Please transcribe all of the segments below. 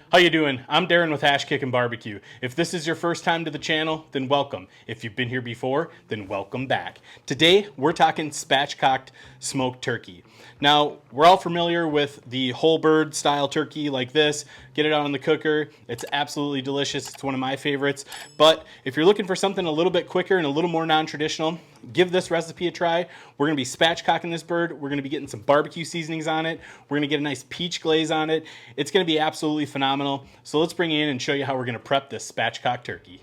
How you doing? I'm Darren with Kickin Barbecue. If this is your first time to the channel, then welcome. If you've been here before, then welcome back. Today, we're talking spatchcocked smoked turkey. Now, we're all familiar with the whole bird style turkey like this. Get it out in the cooker. It's absolutely delicious. It's one of my favorites. But if you're looking for something a little bit quicker and a little more non-traditional, give this recipe a try. We're going to be spatchcocking this bird. We're going to be getting some barbecue seasonings on it. We're going to get a nice peach glaze on it. It's going to be absolutely phenomenal. So let's bring you in and show you how we're going to prep this spatchcocked turkey.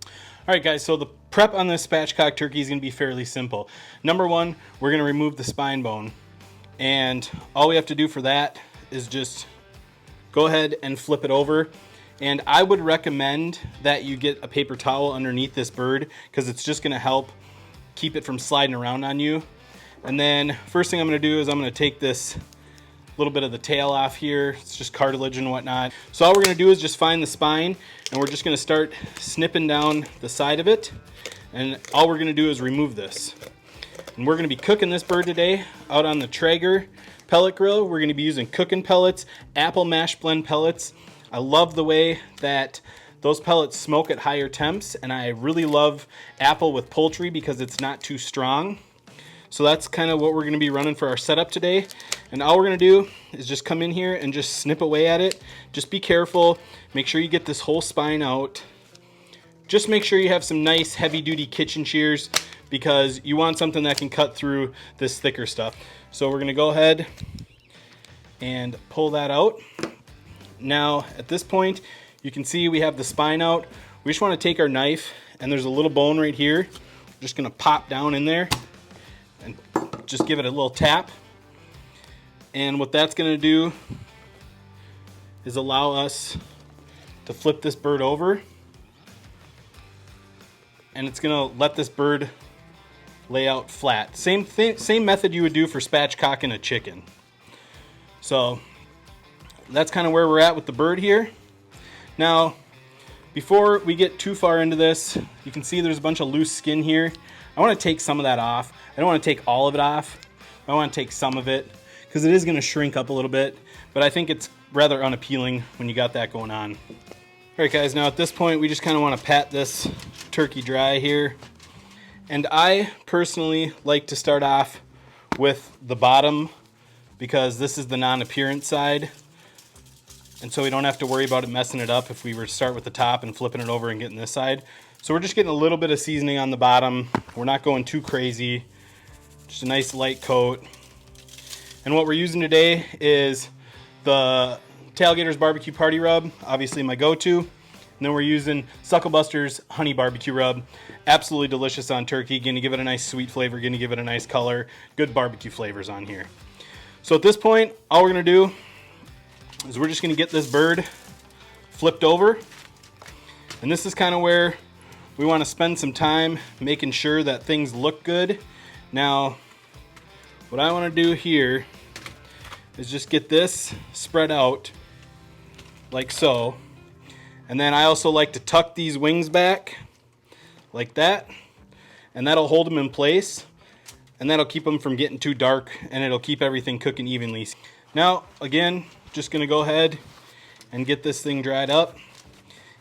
All right, guys, so the prep on this spatchcocked turkey is going to be fairly simple. Number one, we're going to remove the spine bone. And all we have to do for that is just go ahead and flip it over. And I would recommend that you get a paper towel underneath this bird because it's just going to help keep it from sliding around on you. And then first thing I'm going to do is I'm going to take this little bit of the tail off here. It's just cartilage and whatnot. So all we're going to do is just find the spine, and we're just going to start snipping down the side of it. And all we're going to do is remove this. And we're going to be cooking this bird today out on the Traeger pellet grill. We're going to be using Kickin pellets, apple mash blend pellets. I love the way that those pellets smoke at higher temps, and I really love apple with poultry because it's not too strong. So that's kind of what we're going to be running for our setup today. And all we're going to do is just come in here and just snip away at it. Just be careful. Make sure you get this whole spine out. Just make sure you have some nice heavy-duty kitchen shears because you want something that can cut through this thicker stuff. So we're going to go ahead and pull that out. Now, at this point, you can see we have the spine out. We just want to take our knife, and there's a little bone right here. We're just going to pop down in there and just give it a little tap. And what that's going to do is allow us to flip this bird over. And it's going to let this bird lay out flat. Same method you would do for spatchcocking a chicken. So that's kind of where we're at with the bird here. Now, before we get too far into this, you can see there's a bunch of loose skin here. I want to take some of that off. I don't want to take all of it off. I want to take some of it because it is going to shrink up a little bit, but I think it's rather unappealing when you got that going on. All right, guys, now at this point, we just kind of want to pat this turkey dry here. And I personally like to start off with the bottom because this is the non-appearance side. And so we don't have to worry about it messing it up if we were to start with the top and flipping it over and getting this side. So we're just getting a little bit of seasoning on the bottom. We're not going too crazy. Just a nice light coat. And what we're using today is the Tailgater's Barbecue Party Rub, obviously my go-to. And then we're using Sucklebuster's Honey Barbecue Rub. Absolutely delicious on turkey. Going to give it a nice sweet flavor. Going to give it a nice color. Good barbecue flavors on here. So at this point, all we're going to do is we're just going to get this bird flipped over. And this is kind of where we want to spend some time making sure that things look good. Now, what I want to do here is just get this spread out like so. And then I also like to tuck these wings back like that. And that'll hold them in place. And that'll keep them from getting too dark, and it'll keep everything cooking evenly. Now, again, just going to go ahead and get this thing dried up.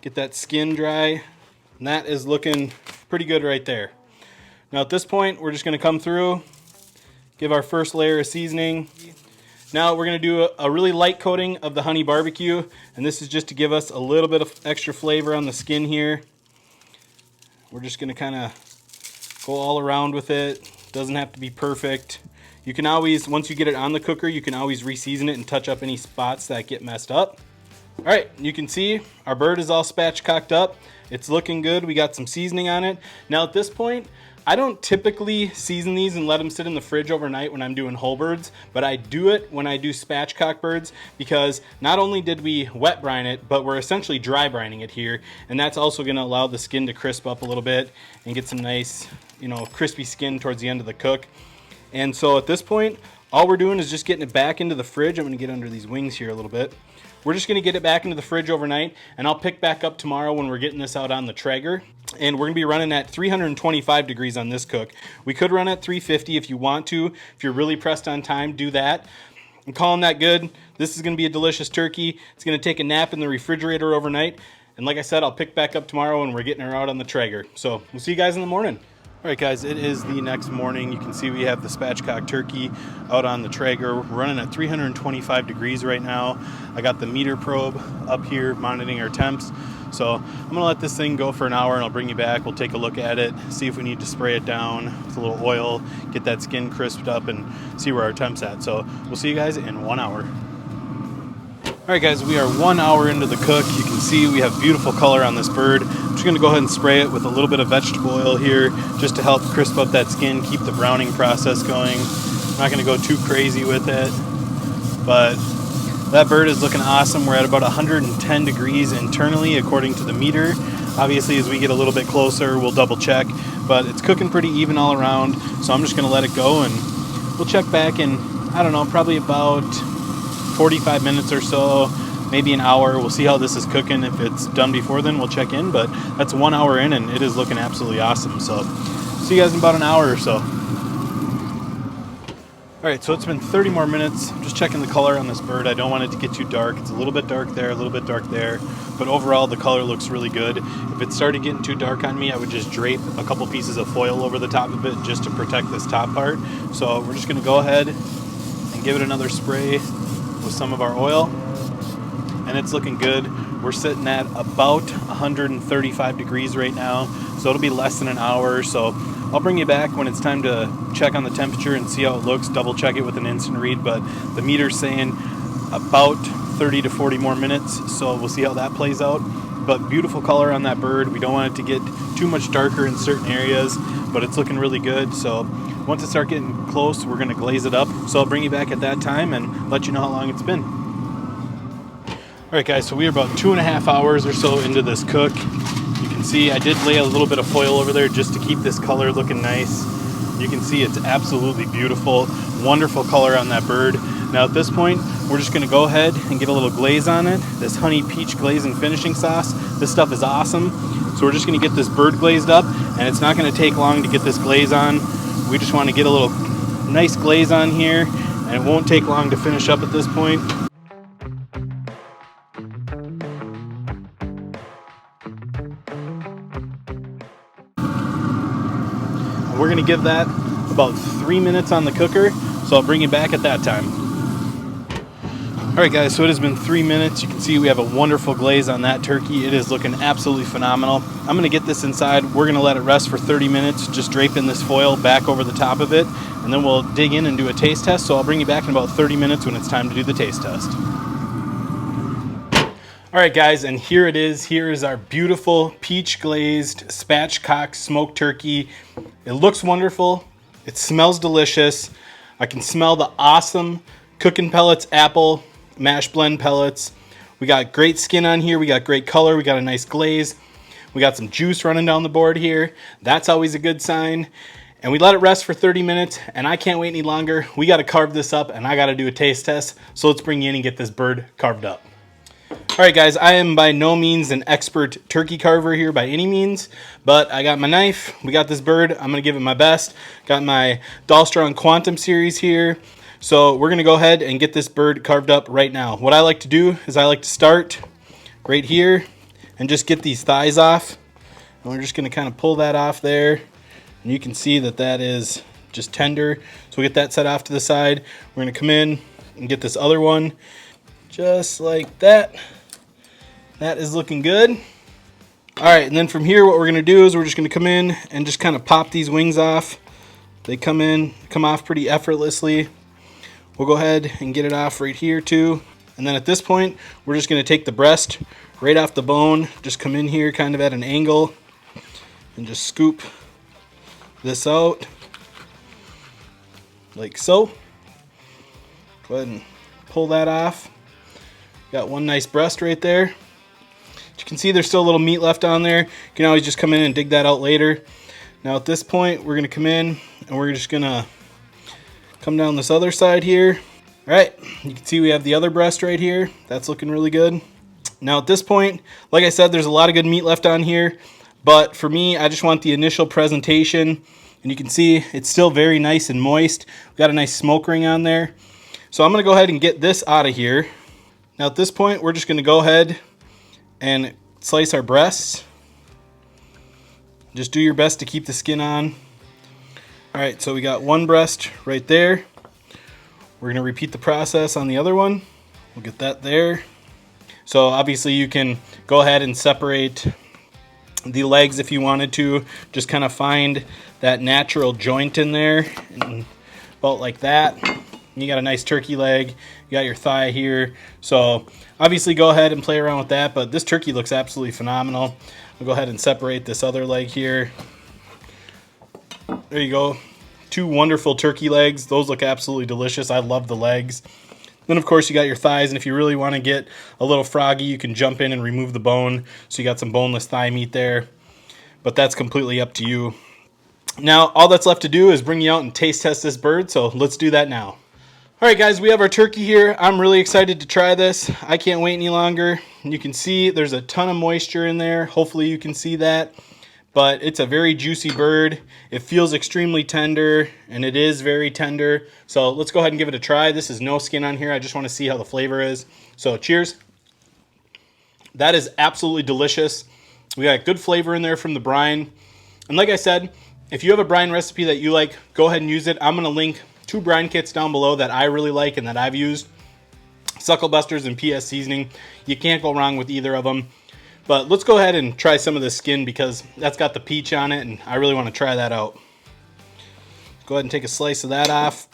Get that skin dry. And that is looking pretty good right there. Now at this point, we're just going to come through, give our first layer of seasoning. Now we're going to do a really light coating of the honey barbecue, and this is just to give us a little bit of extra flavor on the skin here. We're just going to kind of go all around with it. Doesn't have to be perfect. You can always, once you get it on the cooker, you can always re-season it and touch up any spots that get messed up. All right, you can see our bird is all spatchcocked up. It's looking good. We got some seasoning on it. Now at this point, I don't typically season these and let them sit in the fridge overnight when I'm doing whole birds, but I do it when I do spatchcock birds because not only did we wet brine it, but we're essentially dry brining it here, and that's also going to allow the skin to crisp up a little bit and get some nice, crispy skin towards the end of the cook. And so at this point, all we're doing is just getting it back into the fridge. I'm going to get under these wings here a little bit. We're just going to get it back into the fridge overnight, and I'll pick back up tomorrow when we're getting this out on the Traeger. And we're going to be running at 325 degrees on this cook. We could run at 350 if you want to. If you're really pressed on time, do that. I'm calling that good. This is going to be a delicious turkey. It's going to take a nap in the refrigerator overnight. And like I said, I'll pick back up tomorrow when we're getting her out on the traeger. So we'll see you guys in the morning. All right, guys, it is the next morning. You can see we have the spatchcock turkey out on the traeger. We're running at 325 degrees right now. I got the meter probe up here monitoring our temps. So I'm gonna let this thing go for an hour and I'll bring you back. We'll take a look at it, see if we need to spray it down with a little oil, get that skin crisped up and see where our temp's at. So we'll see you guys in 1 hour. All right, guys, we are 1 hour into the cook. You can see we have beautiful color on this bird. I'm just gonna go ahead and spray it with a little bit of vegetable oil here just to help crisp up that skin, keep the browning process going. I'm not gonna go too crazy with it, but that bird is looking awesome. We're at about 110 degrees internally according to the meter. Obviously, as we get a little bit closer, we'll double check, but it's cooking pretty even all around. So I'm just gonna let it go and we'll check back in, I don't know, probably about 45 minutes or so, maybe an hour. We'll see how this is cooking. If it's done before then, we'll check in, but that's 1 hour in and it is looking absolutely awesome. So see you guys in about an hour or so. All right, so it's been 30 more minutes. I'm just checking the color on this bird. I don't want it to get too dark. It's a little bit dark there, a little bit dark there, but overall the color looks really good. If it started getting too dark on me, I would just drape a couple pieces of foil over the top of it just to protect this top part. So we're just gonna go ahead and give it another spray with some of our oil, and it's looking good. We're sitting at about 135 degrees right now, so it'll be less than an hour. So I'll bring you back when it's time to check on the temperature and see how it looks, double check it with an instant read, but the meter's saying about 30 to 40 more minutes, so we'll see how that plays out. But beautiful color on that bird. We don't want it to get too much darker in certain areas, but it's looking really good. So once it starts getting close, we're gonna glaze it up. So I'll bring you back at that time and let you know how long it's been. All right, guys, so we are about 2.5 hours or so into this cook. You can see I did lay a little bit of foil over there just to keep this color looking nice. You can see it's absolutely beautiful, wonderful color on that bird. Now at this point, we're just gonna go ahead and get a little glaze on it. This honey peach glaze and finishing sauce. This stuff is awesome. So we're just gonna get this bird glazed up, and it's not gonna take long to get this glaze on. We just wanna get a little nice glaze on here, and it won't take long to finish up at this point. We're gonna give that about 3 minutes on the cooker, so I'll bring you back at that time. All right, guys, so it has been 3 minutes. You can see we have a wonderful glaze on that turkey. It is looking absolutely phenomenal. I'm gonna get this inside. We're gonna let it rest for 30 minutes, just draping this foil back over the top of it, and then we'll dig in and do a taste test. So I'll bring you back in about 30 minutes when it's time to do the taste test. All right, guys, and here it is. Here is our beautiful peach glazed spatchcock smoked turkey. It looks wonderful. It smells delicious. I can smell the awesome Kickin pellets, apple mash blend pellets. We got great skin on here. We got great color. We got a nice glaze. We got some juice running down the board here. That's always a good sign. And we let it rest for 30 minutes, and I can't wait any longer. We got to carve this up, and I got to do a taste test. So let's bring you in and get this bird carved up. All right, guys, I am by no means an expert turkey carver here by any means, but I got my knife. We got this bird. I'm going to give it my best. Got my Dahlstrong Quantum series here. So we're going to go ahead and get this bird carved up right now. What I like to do is I like to start right here and just get these thighs off. And we're just going to kind of pull that off there. And you can see that that is just tender. So we'll get that set off to the side. We're going to come in and get this other one just like that. That is looking good. All right, and then from here, what we're gonna do is we're just gonna come in and just kind of pop these wings off. They come off pretty effortlessly. We'll go ahead and get it off right here too. And then at this point, we're just gonna take the breast right off the bone, just come in here kind of at an angle and just scoop this out like so. Go ahead and pull that off. Got one nice breast right there. You can see there's still a little meat left on there. You can always just come in and dig that out later. Now at this point, we're gonna come in and we're just gonna come down this other side here. All right, you can see we have the other breast right here. That's looking really good. Now at this point, like I said, there's a lot of good meat left on here, but for me, I just want the initial presentation. And you can see it's still very nice and moist. We've got a nice smoke ring on there. So I'm going to go ahead and get this out of here. Now at this point, we're just going to go ahead and slice our breasts. Just do your best to keep the skin on. All right, so we got one breast right there. We're going to repeat the process on the other one. We'll get that there. So obviously you can go ahead and separate the legs if you wanted to. Just kind of find that natural joint in there, and about like that. You got a nice turkey leg. You got your thigh here. So obviously go ahead and play around with that, but this turkey looks absolutely phenomenal. I'll go ahead and separate this other leg here. There you go. Two wonderful turkey legs. Those look absolutely delicious. I love the legs. Then of course you got your thighs, and if you really want to get a little froggy, you can jump in and remove the bone. So you got some boneless thigh meat there, but that's completely up to you. Now all that's left to do is bring you out and taste test this bird, so let's do that now. All right guys, we have our turkey here. I'm really excited to try this. I can't wait any longer. You can see there's a ton of moisture in there. Hopefully you can see that. But it's a very juicy bird. It feels extremely tender, and it is very tender. So let's go ahead and give it a try. This is no skin on here. I just want to see how the flavor is. So cheers. That is absolutely delicious. We got good flavor in there from the brine. And like I said, if you have a brine recipe that you like, go ahead and use it. I'm going to link 2 brine kits down below that I really like and that I've used. Sucklebusters and PS Seasoning. You can't go wrong with either of them. But let's go ahead and try some of the skin because that's got the peach on it, and I really want to try that out. Go ahead and take a slice of that off.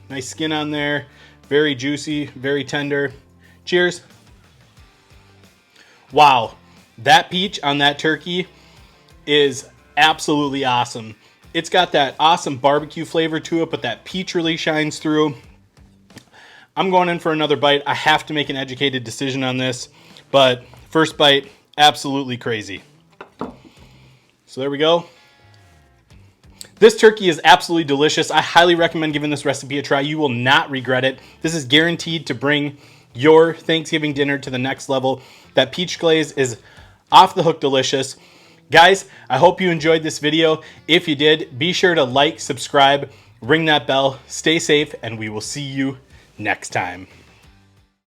Nice skin on there. Very juicy, very tender. Cheers. Wow, that peach on that turkey is absolutely awesome. It's got that awesome barbecue flavor to it, but that peach really shines through. I'm going in for another bite. I have to make an educated decision on this, but first bite, absolutely crazy. So there we go. This turkey is absolutely delicious. I highly recommend giving this recipe a try. You will not regret it. This is guaranteed to bring your Thanksgiving dinner to the next level. That peach glaze is off the hook delicious. Guys, I hope you enjoyed this video. If you did, be sure to like, subscribe, ring that bell, stay safe, and we will see you next time.